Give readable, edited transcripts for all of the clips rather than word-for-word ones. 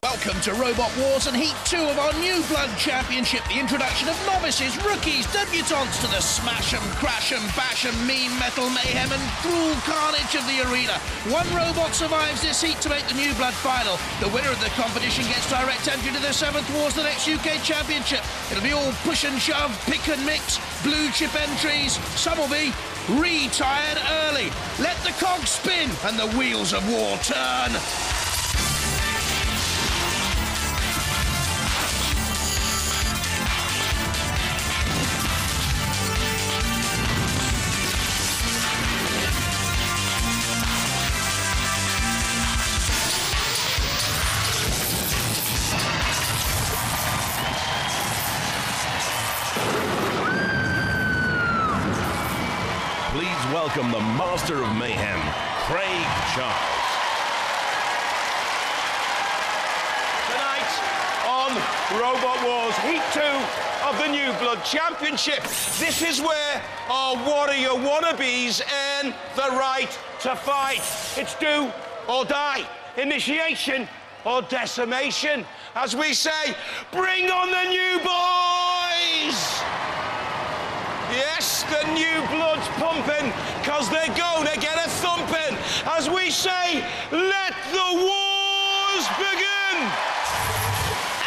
Welcome to Robot Wars and Heat 2 of our New Blood Championship. The introduction of novices, rookies, debutants to the smash 'em, crash 'em, bash 'em, mean metal mayhem and cruel carnage of the arena. One robot survives this heat to make the New Blood final. The winner of the competition gets direct entry to the 7th Wars, the next UK Championship. It'll be all push and shove, pick and mix, blue chip entries. Some will be retired early. Let the cogs spin and the wheels of war turn. Please welcome the Master of Mayhem, Craig Charles. Tonight on Robot Wars, Heat 2 of the New Blood Championship. This is where our warrior wannabes earn the right to fight. It's do or die, initiation or decimation. As we say, bring on the new boys! Yes, the new blood's pumping, cause they're gonna get a thumping. As we say, let the wars begin!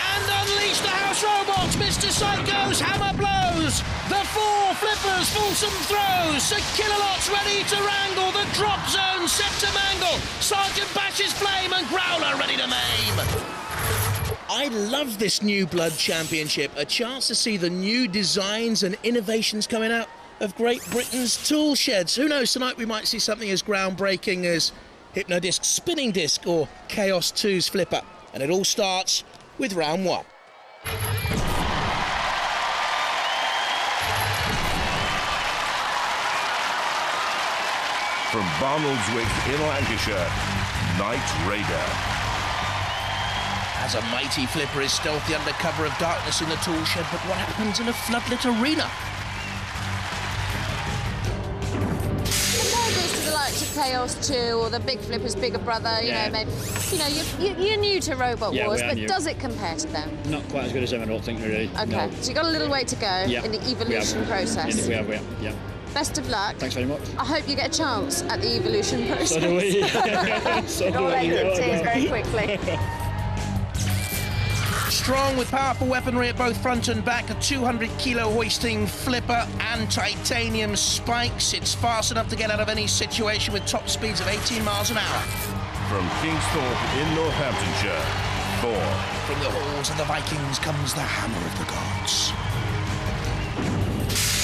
And unleash the house robots, Mr. Psycho's hammer blows. The 4 flippers, fulsome throws. The Kilolots ready to wrangle. The drop zone set to mangle. Sergeant Bash's flame and Growler ready to maim. I love this New Blood Championship. A chance to see the new designs and innovations coming out of Great Britain's tool sheds. Who knows, tonight we might see something as groundbreaking as Hypnodisc's spinning disc or Chaos 2's flipper. And it all starts with round 1. From Barnoldswick in Lancashire, Knight Raider. As a mighty flipper is stealthy under cover of darkness in the tool shed, but what happens in a floodlit arena? Compare this to the likes of Chaos 2 or the Big Flipper's bigger brother, you know, maybe. You know, you're new to Robot Wars, but new. Does it compare to them? Not quite as good as them, I don't think, really. Okay, No. so you've got a little way to go in the evolution process. We have, yeah. Best of luck. Thanks very much. I hope you get a chance at the evolution process. So do we. So do All we. activities very quickly. Strong with powerful weaponry at both front and back, a 200-kilo hoisting flipper and titanium spikes. It's fast enough to get out of any situation with top speeds of 18 miles an hour. From Kingsthorpe in Northamptonshire, Thor. From the halls of the Vikings comes the hammer of the gods.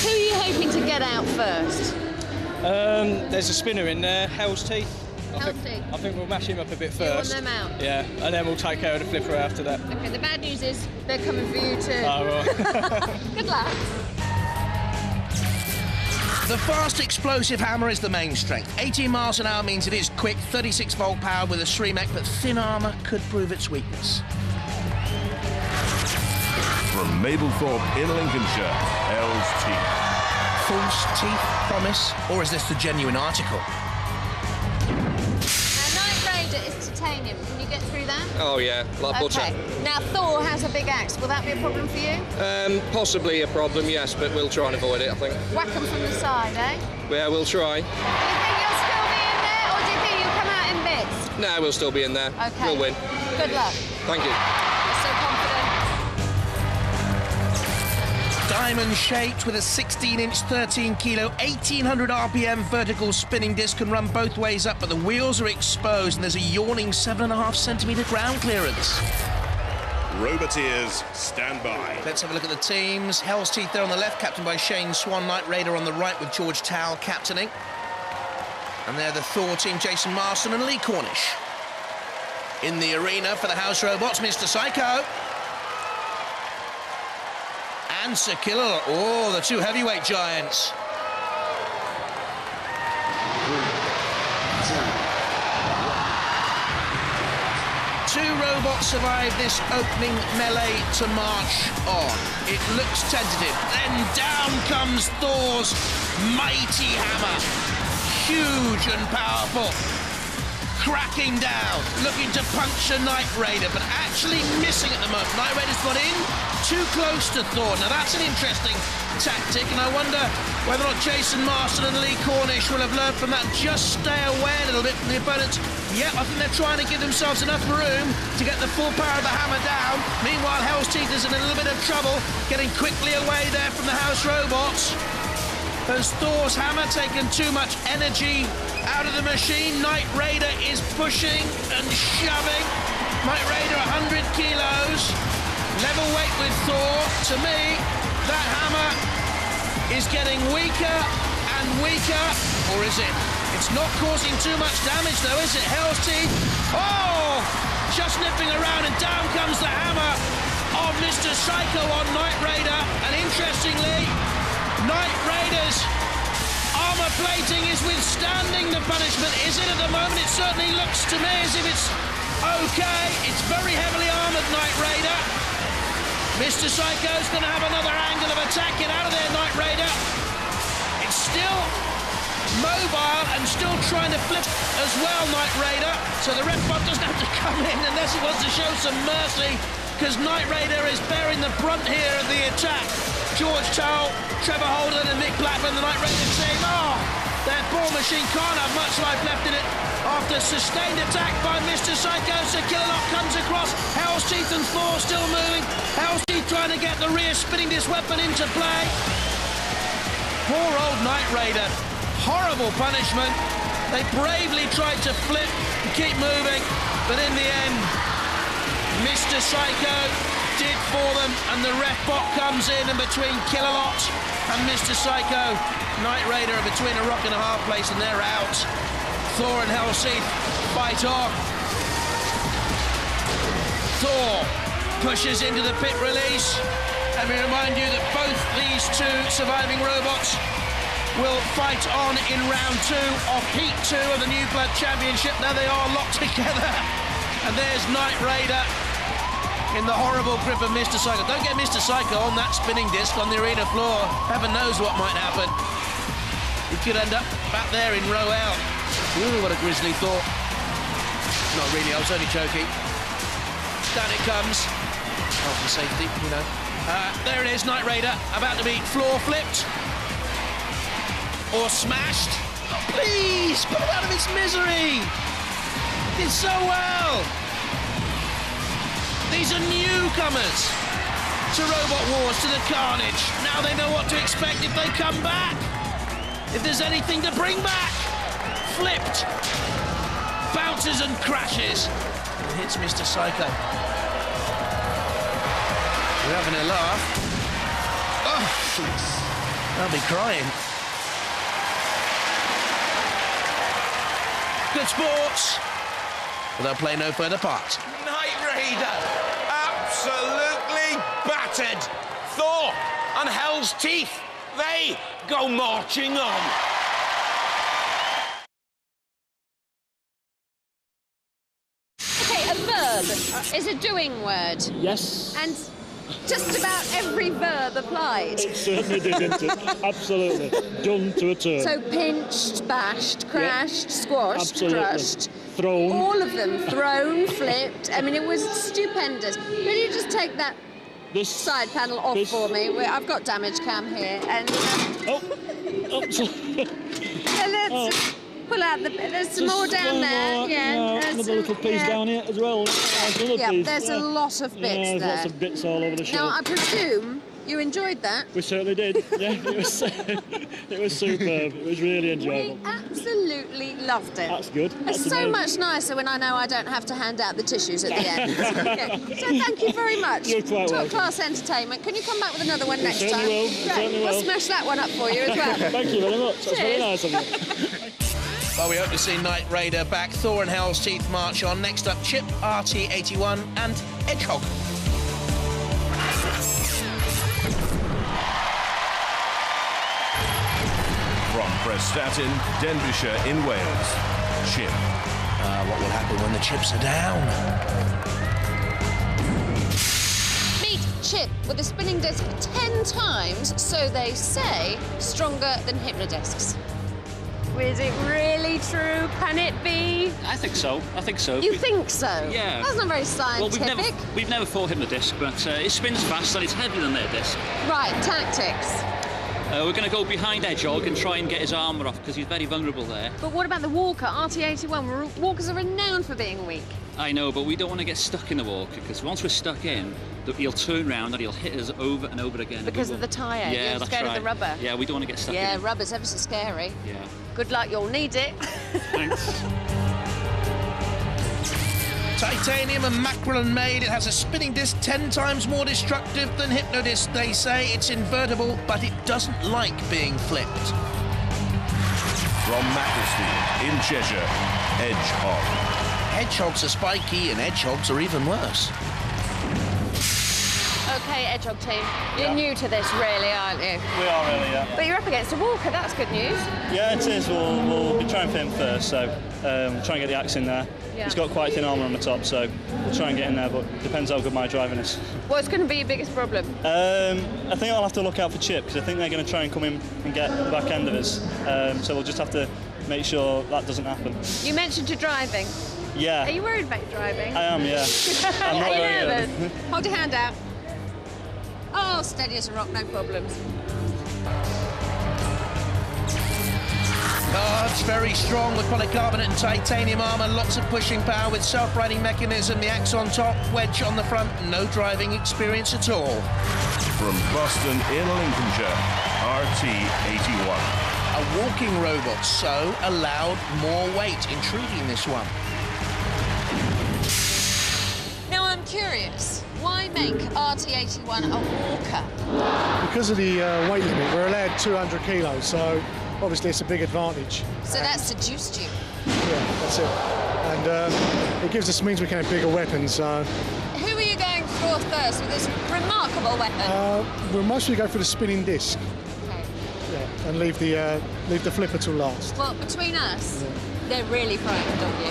Who are you hoping to get out first? There's a spinner in there, Hell's Teeth. I think we'll mash him up a bit first. You want them out? Yeah, and then we'll take care of the flipper after that. Okay, the bad news is they're coming for you too. Oh, right. Good luck. The fast explosive hammer is the main strength. 18 miles an hour means it is quick, 36-volt power with a Shriemek, but thin armour could prove its weakness. From Mablethorpe in Lincolnshire, Hell's Teeth. False teeth, promise, or is this the genuine article? It's titanium. Can you get through that? Oh yeah, like butter. Okay. Now Thor has a big axe. Will that be a problem for you? Possibly a problem, yes, but we'll try and avoid it, I think. Whack them from the side, eh? Yeah, we'll try. Do you think you'll still be in there, or do you think you'll come out in bits? No, we'll still be in there. Okay. We'll win. Good luck. Thank you. You're so confident. Diamond-shaped with a 16-inch, 13-kilo, 1,800 RPM vertical spinning disc can run both ways up, but the wheels are exposed and there's a yawning 7.5 centimetre ground clearance. Roboteers, stand by. Let's have a look at the teams. Hell's Teeth there on the left, captained by Shane Swan. Knight Raider on the right with George Towell captaining. And they're the Thor team, Jason Marston and Lee Cornish. In the arena for the house robots, Mr. Psycho. And Sir Killer. Oh, the two heavyweight giants. Two robots survive this opening melee to march on. It looks tentative. Then down comes Thor's mighty hammer. Huge and powerful. cracking down, looking to puncture Knight Raider, but actually missing at the moment. Knight Raider's got in too close to Thor. Now that's an interesting tactic, and I wonder whether or not Jason Marston and Lee Cornish will have learned from that and just stay away a little bit from the opponents. Yep, I think they're trying to give themselves enough room to get the full power of the hammer down. Meanwhile, Hell's Teeth is in a little bit of trouble, getting quickly away there from the House Robots. Has Thor's hammer taken too much energy out of the machine? Knight Raider is pushing and shoving. Knight Raider 100 kilos. Level weight with Thor. To me, that hammer is getting weaker and weaker. Or is it? It's not causing too much damage though, is it? Hell's Teeth. Oh! Just nipping around and down comes the hammer of Mr. Psycho on Knight Raider. And interestingly, Knight Raider's armour plating is withstanding the punishment. Is it at the moment? It certainly looks to me as if it's okay. It's very heavily armoured, Knight Raider. Mr. Psycho's going to have another angle of attack. Get out of there, Knight Raider. It's still mobile and still trying to flip as well, Knight Raider. So the ref bot doesn't have to come in unless he wants to show some mercy, because Knight Raider is bearing the brunt here of the attack. George Towell, Trevor Holden and Mick Blackburn, the Knight Raider saying, oh, their ball machine can't have much life left in it. After sustained attack by Mr. Psycho, Sir Killalot comes across. Hell's Teeth and Thor still moving. Hell's Teeth trying to get the rear, spinning this weapon into play. Poor old Knight Raider. Horrible punishment. They bravely tried to flip and keep moving, but in the end, Mr. Psycho did for them, and the ref bot comes in, and between Killalot and Mr. Psycho, Knight Raider are between a rock and a hard place, and they're out. Thor and Hell's Teeth fight on. Thor pushes into the pit release. Let me remind you that both these two surviving robots will fight on in round 2 of Heat 2 of the New Blood Championship. Now they are locked together, and there's Knight Raider in the horrible grip of Mr. Psycho. Don't get Mr. Psycho on that spinning disc on the arena floor. Heaven knows what might happen. He could end up back there in row out. Ooh, what a grisly thought. Not really, I was only joking. Down it comes. Health and safety, you know. There it is, Knight Raider, about to be floor flipped. Or smashed. Oh, please, put it out of its misery. Did so well. These are newcomers to Robot Wars, to the carnage. Now they know what to expect if they come back. If there's anything to bring back. Flipped. Bounces and crashes. And hits Mr. Psycho. We're having a laugh. Oh, I'll be crying. Good sports. But they'll play no further part. Knight Raider, absolutely battered. Thor and Hell's Teeth, they go marching on. Okay, a verb is a doing word. Yes. And just about every verb applied. It certainly did, didn't it? Absolutely. Done to a turn. So pinched, bashed, crashed, squashed, absolutely. crushed. Thrown. All of them. Thrown, flipped. I mean, it was stupendous. Could you just take that side panel off for me? I've got damage cam here. And let's pull out the... There's some more down there. Another little piece down here as well. There's a lot of bits there. There's lots of bits all over the show. Now, I presume you enjoyed that. We certainly did. Yeah, it was superb. It was really enjoyable. We absolutely loved it. That's good. It's so much nicer when I know I don't have to hand out the tissues at the end. Okay. So thank you very much. You're quite welcome. Top class entertainment. Can you come back with another one next time? Certainly will. Great. Certainly will. We'll smash that one up for you as well. Thank you very much. That's very nice of you. Well, we hope to see Knight Raider back. Thor and Hell's Teeth march on. Next up, Chip, RT81 and Edgehog. From Prestatyn, Denbighshire in Wales, Chip. What will happen when the chips are down? Meet Chip with a spinning disc 10 times, so they say, stronger than hypnodiscs. Is it really true? Can it be? I think so. I think so. You think so? Yeah. That's not very scientific. Well, we've never fought him the disc, but it spins fast and it's heavier than their disc. Right, tactics. We're going to go behind Edgehog and try and get his armour off because he's very vulnerable there. But what about the Walker, RT81? Walkers are renowned for being weak. I know, but we don't want to get stuck in the Walker because once we're stuck in, he'll turn round and he'll hit us over and over again. Because of the tyre? Yeah, You're scared of the rubber? Yeah, we don't want to get stuck in. Yeah, rubber's ever so scary. Yeah. Good luck, you'll need it. Thanks. Titanium and mackerel made, it has a spinning disc 10 times more destructive than Hypnodisc. They say it's invertible, but it doesn't like being flipped. From Macclesfield in Cheshire, Hedgehog. Hedgehogs are spiky and hedgehogs are even worse. OK, Hedgehog team, you're new to this, really, aren't you? We are really, yeah. But you're up against a Walker, that's good news. Yeah, it is. We'll be trying for him first, so we'll try and get the axe in there. Yeah. He's got quite thin armour on the top, so we'll try and get in there, but it depends how good my driving is. What's going to be your biggest problem? I think I'll have to look out for Chip, because I think they're going to try and come in and get the back end of us. So we'll just have to make sure that doesn't happen. You mentioned your driving. Yeah. Are you worried about your driving? I am, yeah. I'm not Are you very nervous? good. Hold your hand out. Oh, steady as a rock, no problems. Oh, it's very strong with polycarbonate and titanium armour, lots of pushing power with self-riding mechanism, the axe on top, wedge on the front, no driving experience at all. From Boston in Lincolnshire, RT81. A walking robot, so allowed more weight. Intriguing, this one. Now, I'm curious. Why make RT81 a walker? Because of the weight limit, we're allowed 200 kilos, so obviously it's a big advantage. So that seduced you? Yeah, that's it. And it means we can have bigger weapons. Who are you going for first with this remarkable weapon? We'll mostly go for the spinning disc. Okay. Yeah, and leave the flipper till last. Well, between us, they're really frightened of you.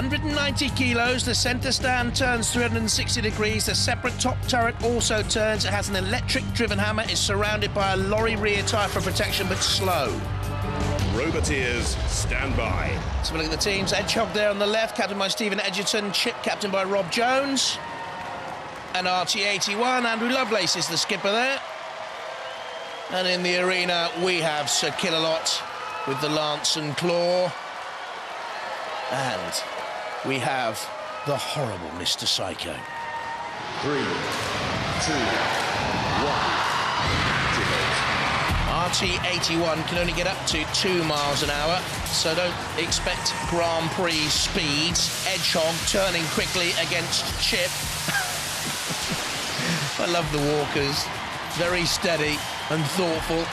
190 kilos, the centre stand turns 360 degrees, the separate top turret also turns, it has an electric-driven hammer, is surrounded by a lorry rear tyre for protection, but slow. Roboteers, stand by. So we look at the teams. Hedgehog there on the left, captained by Stephen Edgerton, Chip captained by Rob Jones, and RT81, Andrew Lovelace is the skipper there. And in the arena, we have Sir Killalot with the lance and claw. And we have the horrible Mr. Psycho. 3, 2, 1. RT81 can only get up to 2 miles an hour, so don't expect Grand Prix speeds. Hedgehog turning quickly against Chip. I love the walkers. Very steady and thoughtful.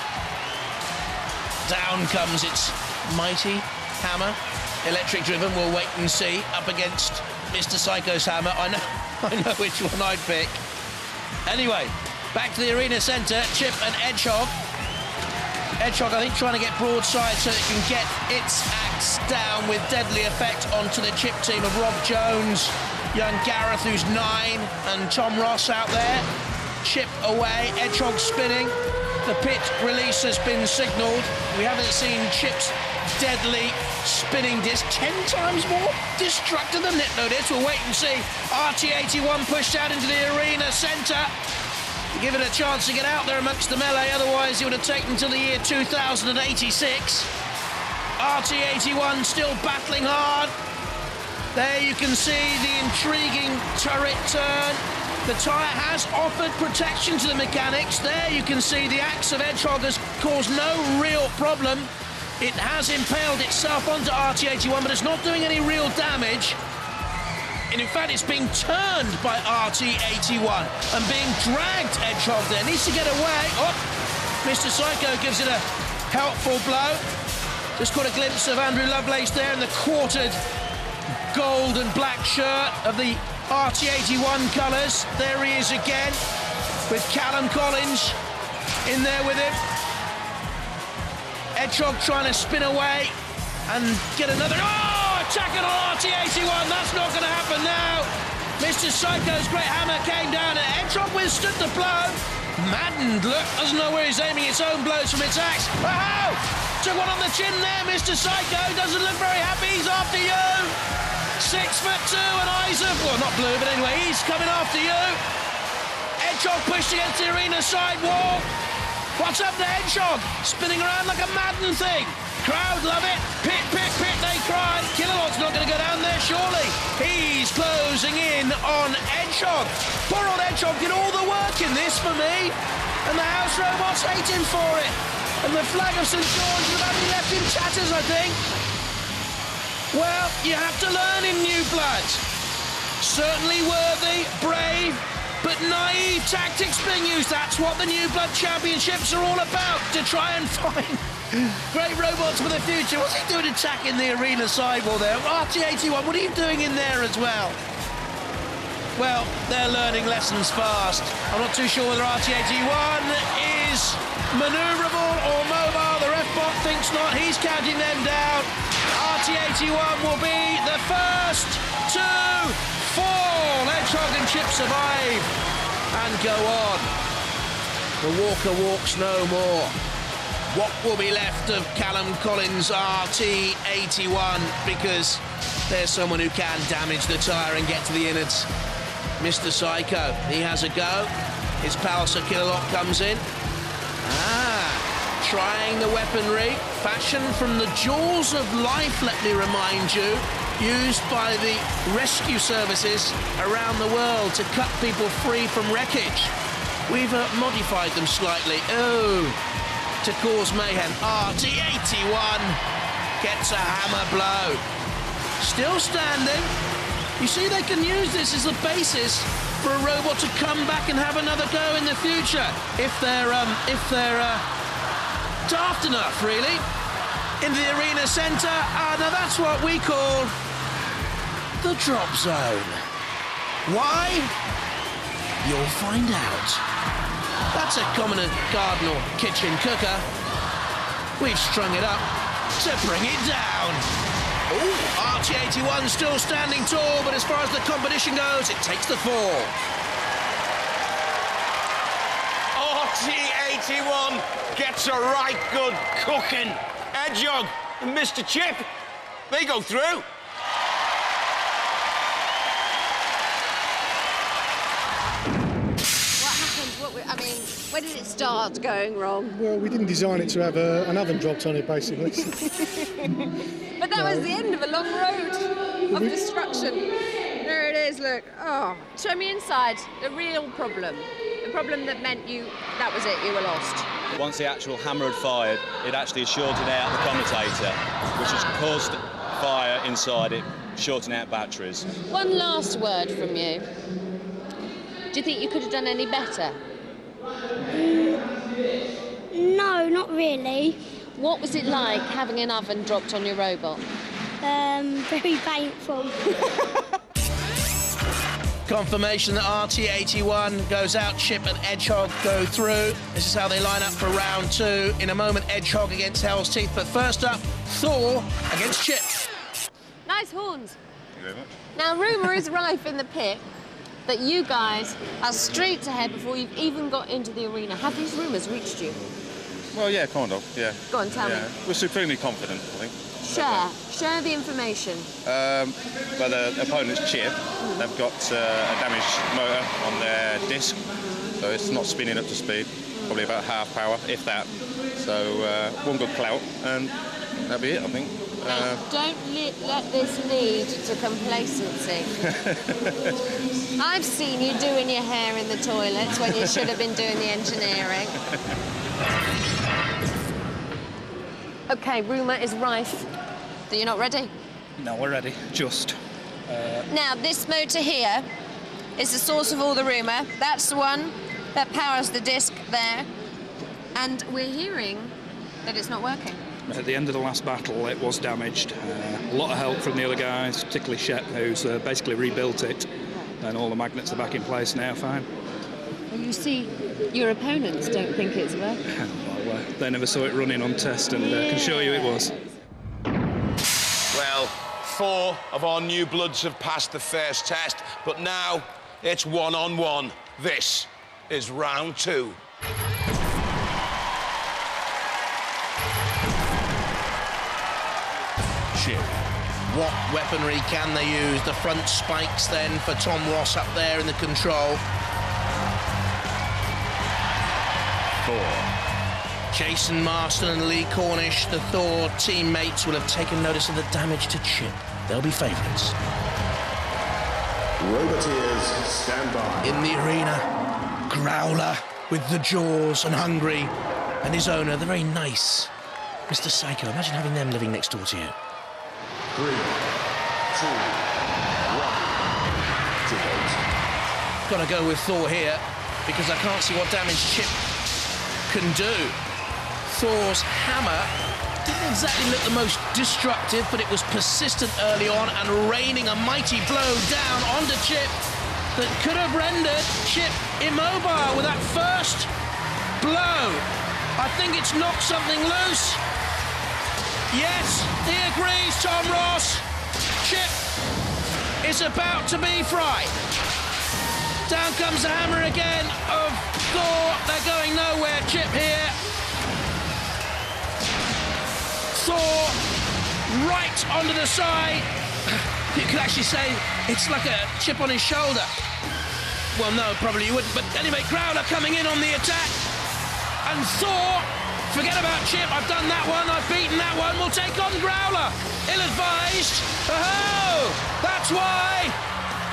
Down comes its mighty hammer. Electric driven, we'll wait and see. Up against Mr. Psycho's hammer. I know which one I'd pick. Anyway, back to the arena centre. Chip and Hedgehog. Hedgehog, I think, trying to get broadside so it can get its axe down with deadly effect onto the Chip team of Rob Jones, young Gareth, who's 9, and Tom Ross out there. Chip away, Hedgehog spinning. The pit release has been signalled. We haven't seen Chip's deadly spinning disc 10 times more destructive than Hypnodisc. We'll wait and see. RT81 pushed out into the arena centre. Give it a chance to get out there amongst the melee, otherwise it would have taken until the year 2086. RT81 still battling hard. There you can see the intriguing turret turn. The tyre has offered protection to the mechanics. There you can see the axe of Hedgehog has caused no real problem. It has impaled itself onto RT81, but it's not doing any real damage. And in fact, it's being turned by RT81 and being dragged, Hedgehog there. Needs to get away. Oh, Mr. Psycho gives it a helpful blow. Just caught a glimpse of Andrew Lovelace there in the quartered gold and black shirt of the RT81 colours. There he is again with Callum Collins in there with him. Hedgehog trying to spin away and get another... Oh, attacking on RT81. That's not going to happen now. Mr. Psycho's great hammer came down and Hedgehog withstood the blow. Maddened, look, doesn't know where he's aiming its own blows from its axe. Oh! Took one on the chin there, Mr. Psycho. Doesn't look very happy. He's after you. 6'2" and eyes of... Well, not blue, but anyway, he's coming after you. Hedgehog pushed against the arena side wall. What's up to Hedgehog? Spinning around like a maddened thing. Crowd love it. Pit, pit, pit, they cry. Kilowat's not going to go down there, surely. He's closing in on Hedgehog. Poor old Hedgehog did all the work in this for me. And the house robots hate him for it. And the flag of St. George has only left in tatters, I think. Well, you have to learn in New Blood. Certainly worthy, brave, but naive tactics being used. That's what the New Blood Championships are all about, to try and find great robots for the future. What's he doing attacking the arena sidewall there? RT-81, what are you doing in there as well? Well, they're learning lessons fast. I'm not too sure whether RT-81 is manoeuvrable or mobile. The ref bot thinks not. He's counting them down. RT-81 will be the first to fall. Hedgehog and Chip survive and go on. The Walker walks no more. What will be left of Callum Collins' RT-81, because there's someone who can damage the tyre and get to the innards. Mr. Psycho, he has a go. His Palliser Kilowat comes in. Trying the weaponry, fashioned from the jaws of life, let me remind you, used by the rescue services around the world to cut people free from wreckage. We've modified them slightly, to cause mayhem. RT-81 gets a hammer blow. Still standing. You see, they can use this as the basis for a robot to come back and have another go in the future, if they're daft enough, really. In the arena centre, now that's what we call the drop zone. Why? You'll find out. That's a common Cardinal kitchen cooker. We've strung it up to bring it down. Oh, RT-81 still standing tall, but as far as the competition goes, it takes the fall. RT-81 gets a right good cooking. Hedgehog and Mr. Chip, they go through. When did it start going wrong? Well, we didn't design it to have an oven dropped on it, basically. But that was the end of a long road of destruction. There it is, look. Oh, show me inside. The real problem. The problem that meant that was it, you were lost. Once the actual hammer had fired, it actually shorted out the commutator, which has caused fire inside it, shorting out batteries. One last word from you. Do you think you could have done any better? No, not really. What was it like having an oven dropped on your robot? Very painful. Confirmation that RT-81 goes out, Chip and Hedgehog go through. This is how they line up for round 2. In a moment, Hedgehog against Hell's Teeth. But first up, Thor against Chip. Nice horns. Thank you very much. Now, rumour is rife in the pit that you guys are streets ahead before you've even got into the arena. Have these rumours reached you? Well, yeah, kind of, yeah. Go on, tell me. We're supremely confident, I think. Share the information. Well, the opponent's Chip, they've got a damaged motor on their disc, so it's not spinning up to speed, probably about half power, if that. So one good clout, and that'll be it, I think. Don't let this lead to complacency. I've seen you doing your hair in the toilets when you should have been doing the engineering. OK, rumour is rife. Are you not ready? No, we're ready. Just. Now, this motor here is the source of all the rumour. That's the one that powers the disc there. And we're hearing that it's not working. At the end of the last battle, it was damaged. A lot of help from the other guys, particularly Shep, who's basically rebuilt it. And all the magnets are back in place now, fine. Well, you see, your opponents don't think it's working. Well, they never saw it running on test, and can assure you it was. Well, 4 of our new bloods have passed the first test, but now it's one-on-one. This is round 2. Chip. What weaponry can they use? The front spikes then for Tom Ross up there in the control. Thor. Jason Marston and Lee Cornish, the Thor teammates, will have taken notice of the damage to Chip. They'll be favourites. Roboteers, stand by. In the arena, Growler with the jaws and hungry, and his owner, the very nice Mr. Psycho. Imagine having them living next door to you. 3, 2, 1. Tickets. Got to go with Thor here, because I can't see what damage Chip can do. Thor's hammer didn't exactly look the most destructive, but it was persistent early on and raining a mighty blow down onto Chip that could have rendered Chip immobile with that first blow. I think it's knocked something loose. Yes, he agrees, Tom Ross. Chip is about to be fried. Down comes the hammer again of Thor. They're going nowhere. Chip here. Thor right onto the side. You could actually say it's like a chip on his shoulder. Well, no, probably you wouldn't. But anyway, Growler coming in on the attack. And Thor, forget about Chip. I've done that one. I've beaten that one. We'll take on Growler. Ill-advised. Oh, that's why.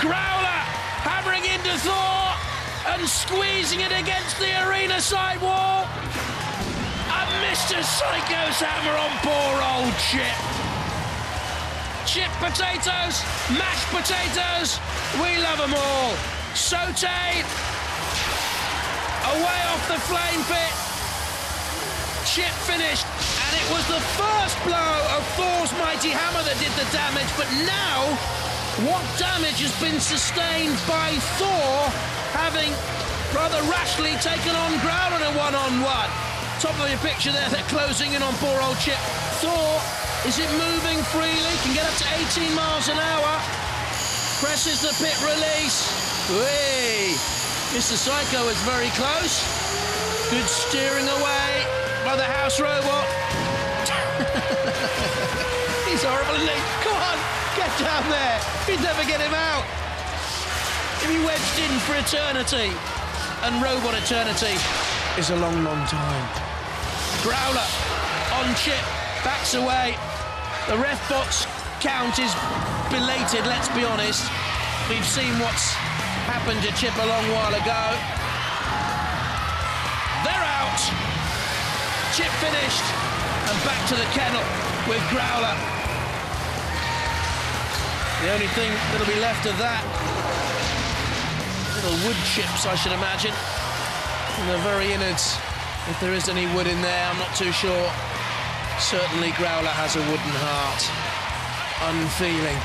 Growler hammering into Thor and squeezing it against the arena side wall. And Mr. Psycho's hammer on poor old Chip. Chip potatoes, mashed potatoes, we love them all. Sauté, away off the flame pit. Chip finished, and it was the first blow of Thor's mighty hammer that did the damage, but now, what damage has been sustained by Thor having rather rashly taken on Growler in a one-on-one? Top of your picture there, they're closing in on poor old Chip. Thor, is it moving freely? Can get up to 18 miles an hour. Presses the pit release. Whee! Mr. Psycho is very close. Good steering away by the house robot. He's horrible, isn't he? Come on, get down there. He'd never get him out. He'd be wedged in for eternity. And robot eternity is a long, long time. Growler on Chip, backs away. The ref box count is belated, let's be honest. We've seen what's happened to Chip a long while ago. They're out. Chip finished, and back to the kennel with Growler. The only thing that'll be left of that, little wood chips, I should imagine, in the very innards. If there is any wood in there, I'm not too sure. Certainly Growler has a wooden heart. Unfeeling.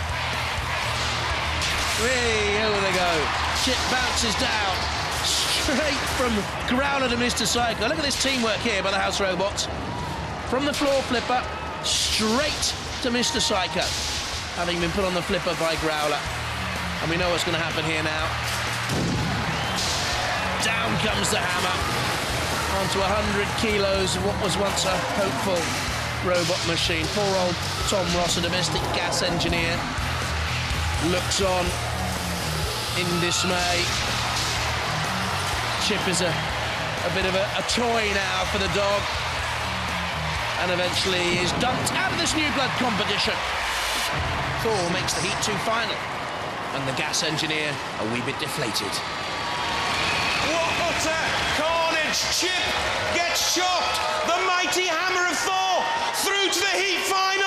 Whee, over they go. Chip bounces down. Straight from Growler to Mr. Psycho. Look at this teamwork here by the house robots. From the floor flipper, straight to Mr. Psycho. Having been put on the flipper by Growler. And we know what's going to happen here now. Down comes the hammer. Onto 100 kilos of what was once a hopeful robot machine. Poor old Tom Ross, a domestic gas engineer, looks on in dismay. Chip is a bit of a toy now for the dog, and eventually is dumped out of this new blood competition. Thor makes the Heat 2 final, and the gas engineer a wee bit deflated. What a carnage! Chip gets shocked. The mighty hammer of Thor through to the Heat final.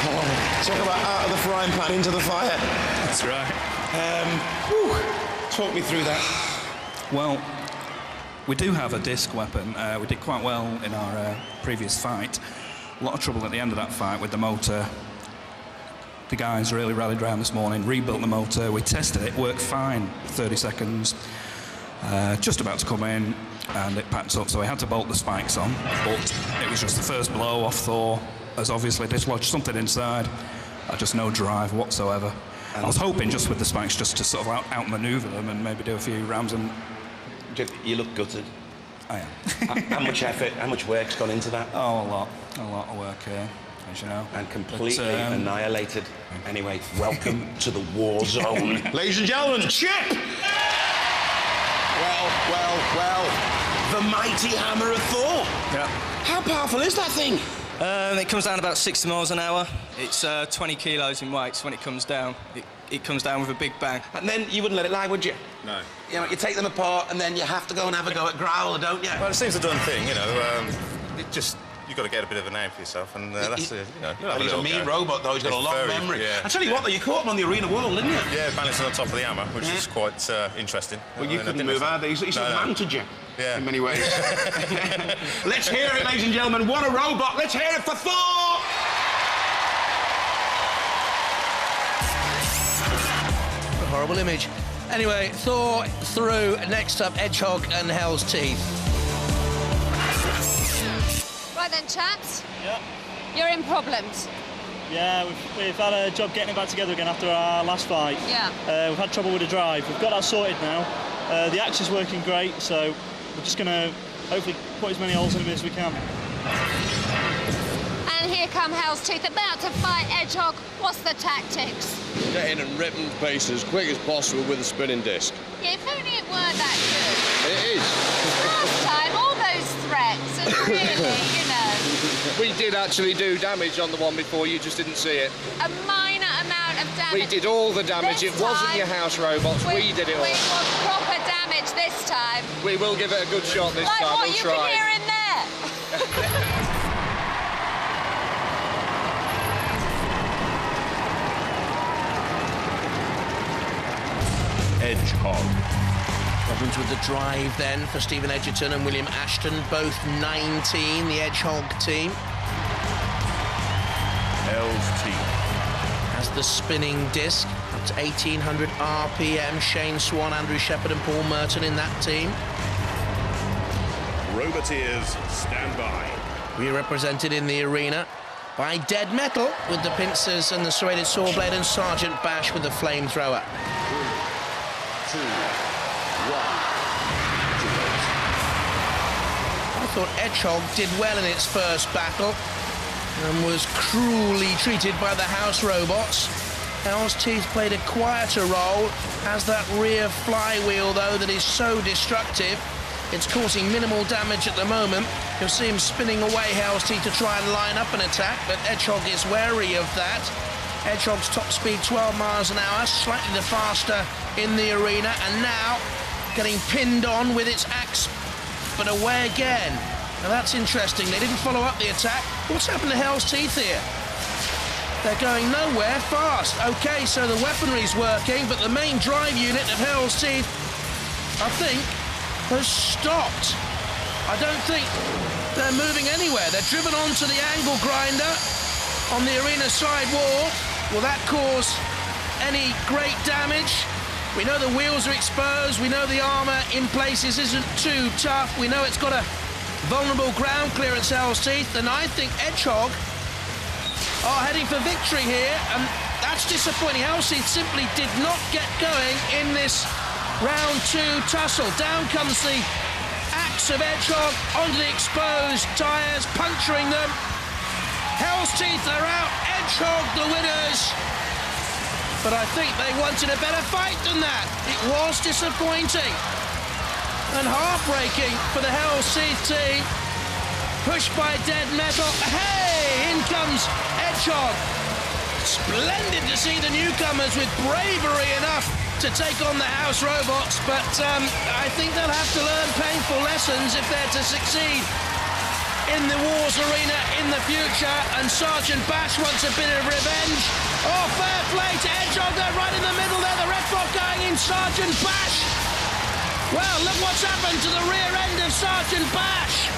Oh, talk about out of the frying pan into the fire. That's right. Talk me through that. Well, we do have a disc weapon. We did quite well in our previous fight. A lot of trouble at the end of that fight with the motor. The guys really rallied around this morning, rebuilt the motor. We tested it, worked fine, 30 seconds. Just about to come in, and it packed up, so we had to bolt the spikes on. But it was just the first blow off Thor, as obviously dislodged something inside. Just no drive whatsoever. I was hoping just with the spikes just to sort of outmaneuver them and maybe do a few rounds. And You look gutted. I am. How much effort, how much work's gone into that? Oh, a lot of work here, as you know. And completely annihilated. Anyway, welcome to the war zone. Ladies and gentlemen, Chip! Well, the mighty hammer of Thor. Yeah. How powerful is that thing? It comes down about 60 miles an hour. It's 20 kilos in weight, so when it comes down, it comes down with a big bang. And then you wouldn't let it lie, would you? No. You know, you take them apart and then you have to go and have a go at Growler, don't you? Well, it seems a done thing, you know. You've got to get a bit of a name for yourself, and that's you know. Well, he's a mean robot, though. He's got a long memory. Yeah. I tell you what, though, you caught him on the arena wall, didn't you? Yeah, balancing on top of the hammer, which is quite interesting. Well, you couldn't move either. He sort of mounted you. Yeah. In many ways. Let's hear it, ladies and gentlemen. What a robot. Let's hear it for Thor! A horrible image. Anyway, Thor through. Next up, Hedgehog and Hell's Teeth. Right then, chaps. Yeah. You're in problems. Yeah, we've had a job getting it back together again after our last fight. Yeah. We've had trouble with the drive. We've got that sorted now. The axe is working great, so we're just going to hopefully put as many holes in it as we can. And here come Hell's Teeth, about to fight Hedgehog. What's the tactics? Get in and rip them to pieces as quick as possible with a spinning disc. Yeah, if only it weren't that good. It is. Last time, all those threats, and really, you know. We did actually do damage on the one before, you just didn't see it. A minor amount of damage. We did all the damage. This It wasn't time, your house robots. We did it all. We want proper damage this time. We will give it a good shot this like time. what We'll you try. can hear in there. Hedgehog. Problems with the drive then for Stephen Edgerton and William Ashton, both 19, the Hedgehog team. Hell's Teeth. Has the spinning disc, up to 1800 RPM. Shane Swan, Andrew Shepherd and Paul Merton in that team. Roboteers, stand by. We are represented in the arena by Dead Metal with the pincers and the serrated saw blade, and Sergeant Bash with the flamethrower. 3, 2, 1. I thought Hedgehog did well in its first battle and was cruelly treated by the house robots. Hell's Teeth played a quieter role, has that rear flywheel though that is so destructive. It's causing minimal damage at the moment. You'll see him spinning away, Hell's Teeth, to try and line up an attack, but Hedgehog is wary of that. Hedgehog's top speed 12 miles an hour, slightly the faster in the arena, and now getting pinned on with its axe, but away again. Now that's interesting. They didn't follow up the attack. What's happened to Hell's Teeth here? They're going nowhere fast. Okay, so the weaponry's working, but the main drive unit of Hell's Teeth, I think, has stopped. I don't think they're moving anywhere. They're driven onto the angle grinder on the arena side wall. Will that cause any great damage? We know the wheels are exposed. We know the armour in places isn't too tough. We know it's got a vulnerable ground clearance, Hell's Teeth, and I think Hedgehog are heading for victory here, and that's disappointing. Hell's Teeth simply did not get going in this round 2 tussle. Down comes the axe of Hedgehog onto the exposed tyres, puncturing them. Hell's Teeth are out, Hedgehog the winners. But I think they wanted a better fight than that. It was disappointing and heartbreaking for the Hell's Teeth team. Pushed by Dead Metal. Hey, in comes Hedgehog. Splendid to see the newcomers with bravery enough to take on the house robots, but I think they'll have to learn painful lessons if they're to succeed in the wars arena in the future. And Sergeant Bash wants a bit of revenge. Oh, fair play to Hedgehog. They're right in the middle there. The ref bot going in Sergeant Bash. Well, look what's happened to the rear end of Sergeant Bash.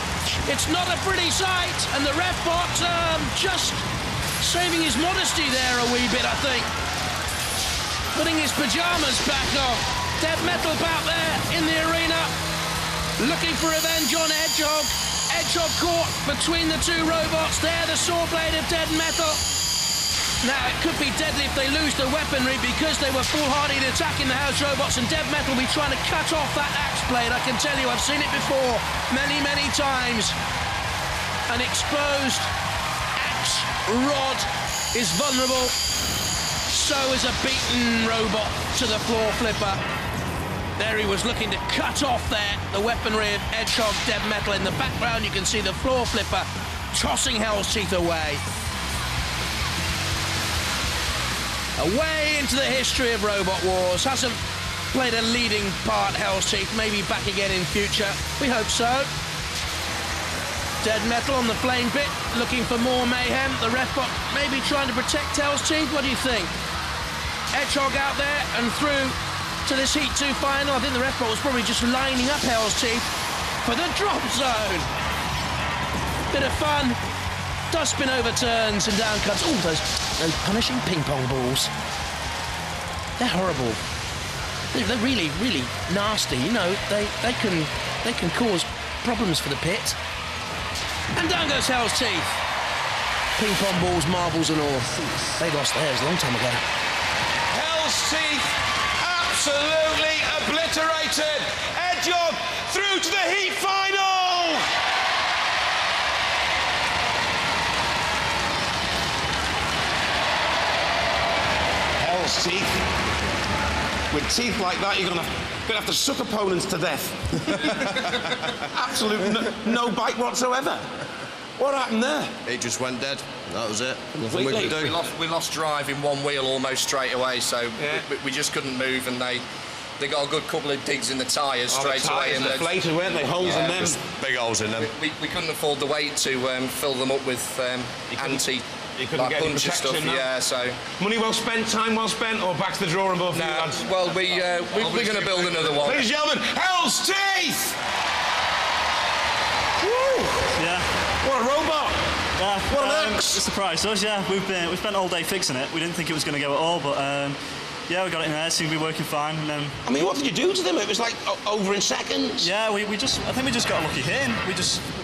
It's not a pretty sight, and the ref bot just saving his modesty there a wee bit, I think. Putting his pyjamas back on. Dead Metal out there in the arena, looking for revenge on Hedgehog. Hedgehog caught between the two robots there, the saw blade of Dead Metal. Now, it could be deadly if they lose the weaponry because they were foolhardy in attacking the house robots, and Dev Metal will be trying to cut off that axe blade. I can tell you, I've seen it before many, many times. An exposed axe rod is vulnerable. So is a beaten robot to the floor flipper. There he was looking to cut off there the weaponry of Edgehog Dev Metal. In the background, you can see the floor flipper tossing Hell's Teeth away. Away into the history of Robot Wars. Hasn't played a leading part, Hell's Teeth. Maybe back again in future. We hope so. Dead Metal on the flame pit, looking for more mayhem. The ref bot maybe trying to protect Hell's Teeth. What do you think? Edgehog out there and through to this Heat 2 final. I think the ref bot was probably just lining up Hell's Teeth for the drop zone. Bit of fun. Dustbin overturns and down cuts. Oh, those punishing ping pong balls. They're horrible. They're really, really nasty. You know, they can cause problems for the pit. And down goes Hell's Teeth. Ping pong balls, marbles and all. They lost theirs a long time ago. Hell's Teeth absolutely obliterated. Edgehog through to the Heat final. Hell's Teeth. With teeth like that, you're gonna have to suck opponents to death. Absolute no bite whatsoever. What happened there? It just went dead. That was it. Nothing we could do. We lost drive in one wheel almost straight away, so we just couldn't move, and they got a good couple of digs in the tyres straight away. And deflated, weren't they? Holes in them. Big holes in them. We couldn't afford the weight to fill them up with anti. You couldn't get any protection, stuff, no? yeah. So money well spent, time well spent, or back to the drawing board for you lads? Well, we're going to build another one. Ladies and gentlemen, Hell's Teeth! Woo! Yeah. What a robot! Yeah. What an axe! It surprised us, yeah. We spent all day fixing it. We didn't think it was going to go at all, but yeah, we got it in there. It seemed to be working fine. And I mean, what did you do to them? It was like over in seconds. Yeah, I think we just got a lucky hit in.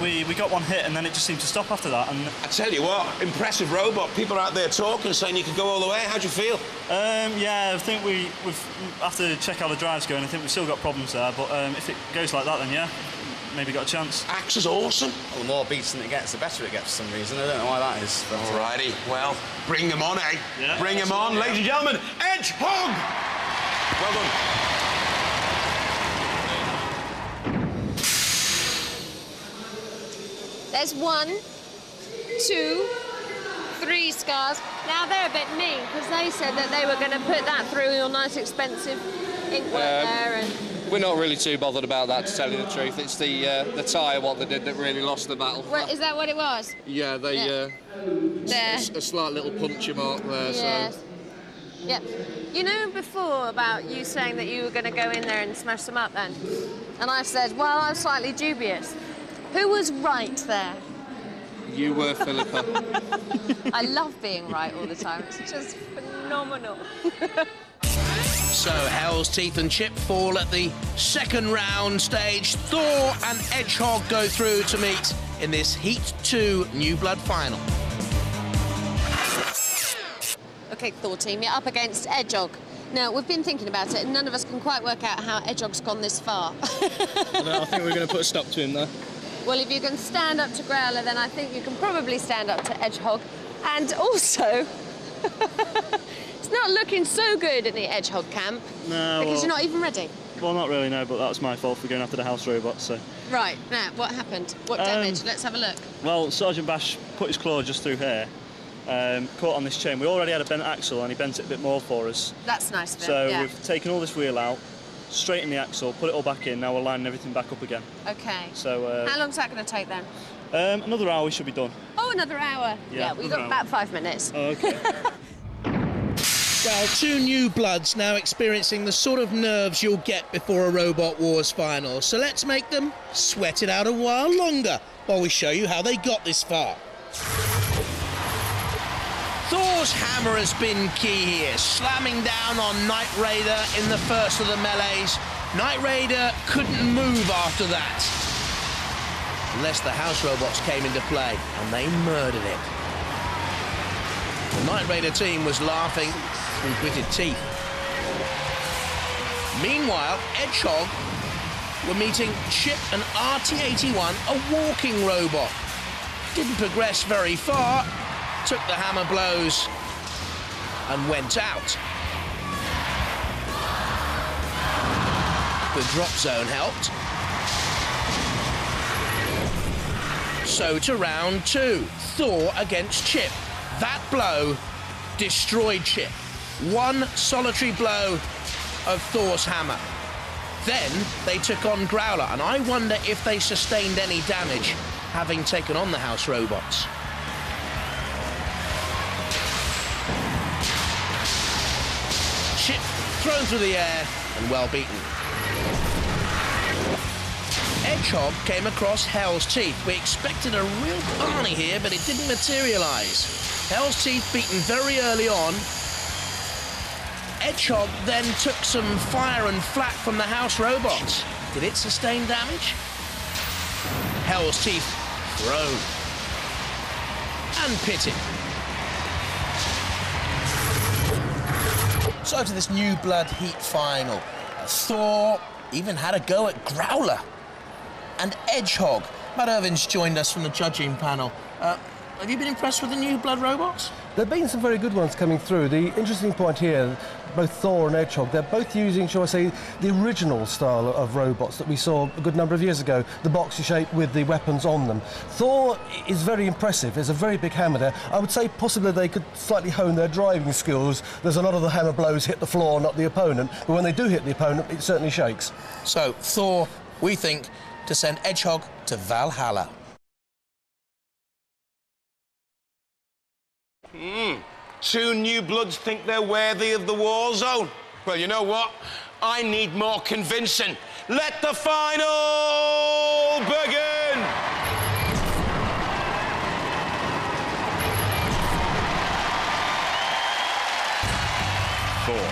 We got one hit and then it just seemed to stop after that. And I tell you what, impressive robot. People are out there talking, saying you could go all the way. How do you feel? Yeah, I think we've have to check how the drive's going. I think we've still got problems there, but if it goes like that, then yeah, maybe got a chance. Axe is awesome. Well, the more beaten it gets, the better it gets for some reason. I don't know why that is. But, alrighty, well, bring them on, eh? Yeah. Bring them on, ladies and gentlemen. Edgehog! Well done. There's 1, 2, 3 scars. Now they're a bit mean because they said that they were going to put that through your nice expensive ink work there. And we're not really too bothered about that, to tell you the truth. It's the tyre what they did that really lost the battle. Is that what it was? Yeah, there. A slight little puncture mark there. Yes. So. Yep. You know before about you saying that you were going to go in there and smash them up then? And I said, well, I'm slightly dubious. Who was right there? You were, Philippa. I love being right all the time. It's just phenomenal. So Hell's Teeth and Chip fall at the second round stage. Thor and Edgehog go through to meet in this Heat 2 New Blood final. OK, Thor team, you're up against Edgehog. Now, we've been thinking about it, and none of us can quite work out how Edgehog's gone this far. No, I think we're going to put a stop to him, though. Well, if you can stand up to Growler, then I think you can probably stand up to Edgehog. And also, it's not looking so good in the Edgehog camp. No, because you're not even ready. Well, not really, no, but that was my fault for going after the house robot, so. Right, now, what happened? What damage? Let's have a look. Well, Sergeant Bash put his claw just through here, caught on this chain. We already had a bent axle, and he bent it a bit more for us. That's nice of him, So yeah. we've taken all this wheel out, straightened the axle, put it all back in, now we're lining everything back up again. OK. So, how long's that going to take, then? Another hour, we should be done. Oh, another hour. Yeah, we've got about 5 minutes. Oh, OK. Well, 2 new bloods now experiencing the sort of nerves you'll get before a Robot Wars final. So let's make them sweat it out a while longer while we show you how they got this far. Thor's hammer has been key here, slamming down on Knight Raider in the first of the melees. Knight Raider couldn't move after that, unless the house robots came into play, and they murdered it. The Knight Raider team was laughing through gritted teeth. Meanwhile, Edgehog were meeting Chip and RT-81, a walking robot. Didn't progress very far, took the hammer blows and went out. The drop zone helped. So to round 2, Thor against Chip. That blow destroyed Chip. One solitary blow of Thor's hammer. Then they took on Growler, and I wonder if they sustained any damage having taken on the house robots. Chip thrown through the air and well beaten. Edgehog came across Hell's Teeth. We expected a real Barney here, but it didn't materialise. Hell's Teeth beaten very early on. Edgehog then took some fire and flak from the house robots. Did it sustain damage? Hell's Teeth thrown and pitted. So to this New Blood Heat final. Thor even had a go at Growler and Edgehog. Matt Irvin's joined us from the judging panel. Have you been impressed with the New Blood robots? There have been some very good ones coming through. The interesting point here, both Thor and Edgehog, they're both using, shall I say, the original style of robots that we saw a good number of years ago, the boxy shape with the weapons on them. Thor is very impressive. There's a very big hammer there. I would say possibly they could slightly hone their driving skills. There's a lot of the hammer blows hit the floor, not the opponent, but when they do hit the opponent, it certainly shakes. So, Thor, we think, to send Edgehog to Valhalla. Two New Bloods think they're worthy of the war zone. Well, you know what? I need more convincing. Let the final begin! Thor.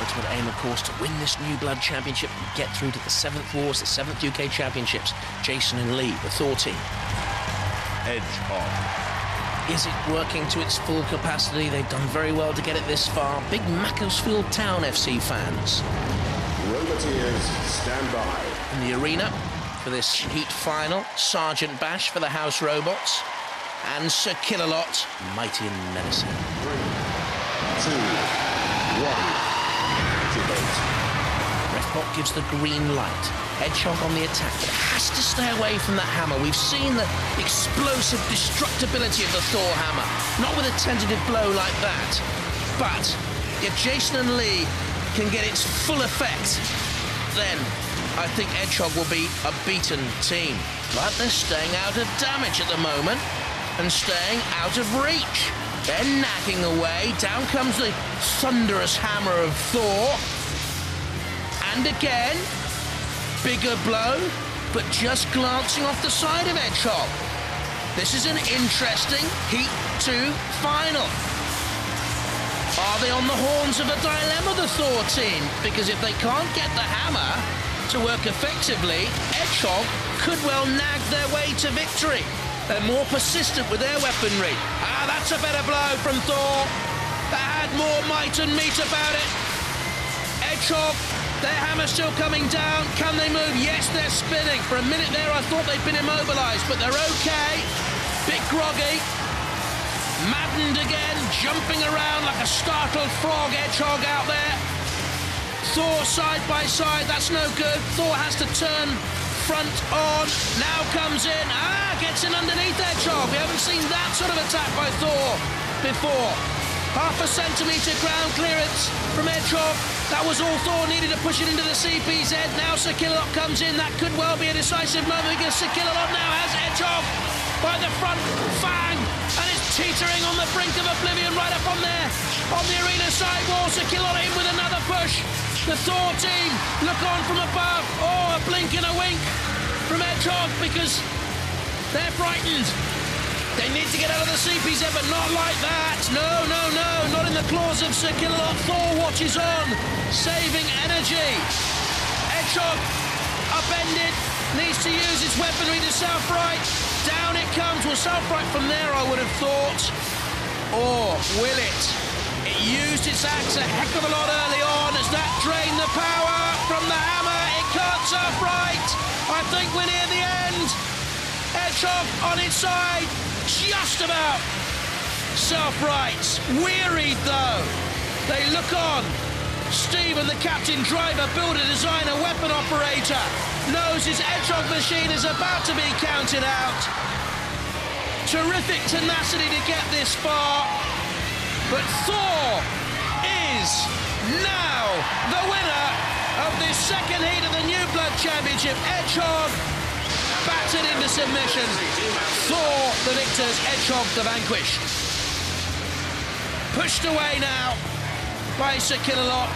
Ultimate aim, of course, to win this New Blood Championship and get through to the 7th Wars, the 7th UK Championships. Jason and Lee, the Thor team. Edgehog. Is it working to its full capacity? They've done very well to get it this far. Big Macclesfield Town FC fans. Roboteers, stand by. In the arena for this heat final, Sergeant Bash for the House Robots and Sir Killalot, mighty and menacing. 3, 2, 1. Activate. Refbot gives the green light. Edgehog on the attack, but it has to stay away from that hammer. We've seen the explosive destructibility of the Thor hammer, not with a tentative blow like that. But if Jason and Lee can get its full effect, then I think Edgehog will be a beaten team. But they're staying out of damage at the moment and staying out of reach. They're nagging away. Down comes the thunderous hammer of Thor. And again, bigger blow, but just glancing off the side of Edgehog. This is an interesting Heat 2 final. Are they on the horns of a dilemma, the Thor team? Because if they can't get the hammer to work effectively, Edgehog could well nag their way to victory. They're more persistent with their weaponry. That's a better blow from Thor. That had more might and meat about it. Edgehog, their hammer's still coming down. Can they move? Yes, they're spinning. For a minute there, I thought they'd been immobilised, but they're okay. Bit groggy. Maddened again, jumping around like a startled frog. Edgehog out there. Thor side by side, that's no good. Thor has to turn front on. Now comes in. Gets in underneath Edgehog. We haven't seen that sort of attack by Thor before. Half a centimetre ground clearance from Edgehog. That was all Thor needed to push it into the CPZ. Now Sir Killalot comes in. That could well be a decisive moment because Sir Killalot now has Edgehog by the front fang and is teetering on the brink of oblivion right up on there. On the arena sidewall, Sir Killalot in with another push. The Thor team look on from above. Oh, a blink and a wink from Edgehog because they're frightened. They need to get out of the CPZ, but not like that. No, no, no, not in the claws of Sir Killalot. Thor watches on, saving energy. Edgehog, upended, needs to use its weaponry to Southright. Down it comes. Well, Southright from there, I would have thought. Or will it? It used its axe a heck of a lot early on. As that drained the power from the hammer? It can't surf right. I think we're near the end. Hedgehog on its side, just about. Surf right. Wearied though. They look on. Stephen, the captain, driver, builder, designer, weapon operator, knows his Hedgehog machine is about to be counted out. Terrific tenacity to get this far. But Thor is now the winner of this second heat of the New Blood Championship. Hedgehog battered into submission. Thor the victors, Hedgehog the vanquished. Pushed away now by Sir Killalot.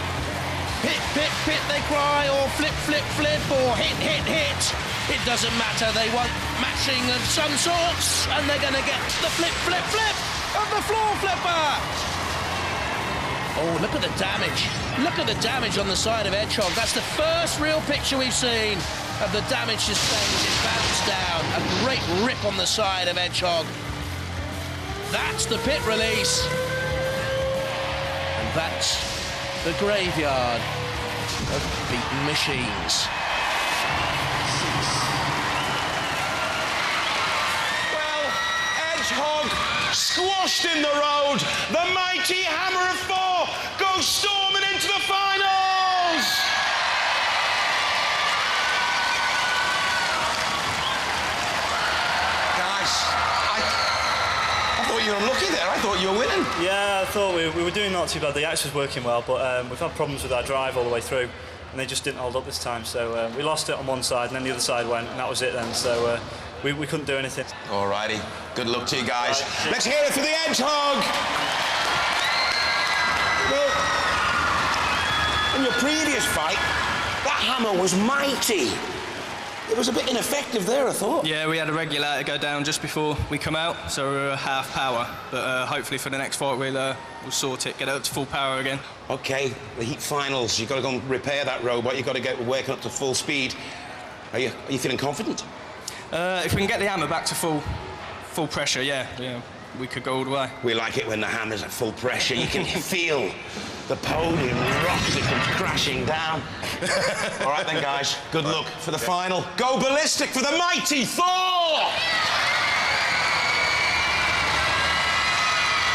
Pit, pit, pit, they cry, or flip, flip, flip, or hit, hit, hit. It doesn't matter, they want matching of some sorts, and they're going to get the flip, flip, flip of the floor flipper. Oh, look at the damage. Look at the damage on the side of Hedgehog. That's the first real picture we've seen of the damage sustained as it bounced down. A great rip on the side of Hedgehog. That's the pit release. And that's the graveyard of beaten machines. Well, Hedgehog squashed in the road. The mighty Hammer of Thor goes storming into the finals. Guys, I thought you were unlucky there. I thought you were winning. Yeah, I thought we were doing not too bad. The axe was working well, but we've had problems with our drive all the way through, and they just didn't hold up this time. So we lost it on one side, and then the other side went, and that was it then. So we couldn't do anything. All righty. Good luck to you guys. Right, let's hear it for the Hedgehog. Well, in your previous fight, that hammer was mighty. It was a bit ineffective there, I thought. Yeah, we had a regulator go down just before we come out, so we were half power. But hopefully for the next fight we'll sort it, get it up to full power again. OK, the heat finals, you've got to go and repair that robot. You've got to get working up to full speed. Are you feeling confident? If we can get the hammer back to full pressure, yeah, we could go all the way. We like it when the hammer's at full pressure. You can feel the podium rocks as it comes crashing down. All right then, guys, good luck for the final. Go ballistic for the mighty Thor!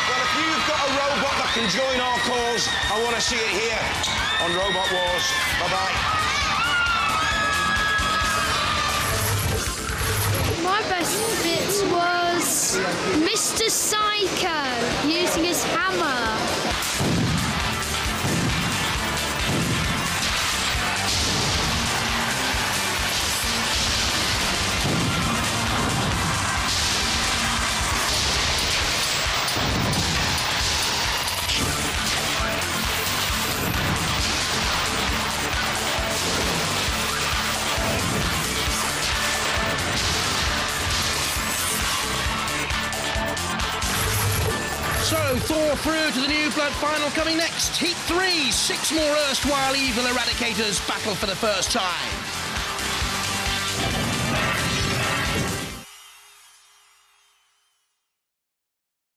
Well, if you've got a robot that can join our cause, I want to see it here on Robot Wars. Bye-bye. My best bit was Mr. Psycho using his hammer. So, Thor through to the New Blood final coming next. Heat 3, 6 more erstwhile evil eradicators battle for the first time.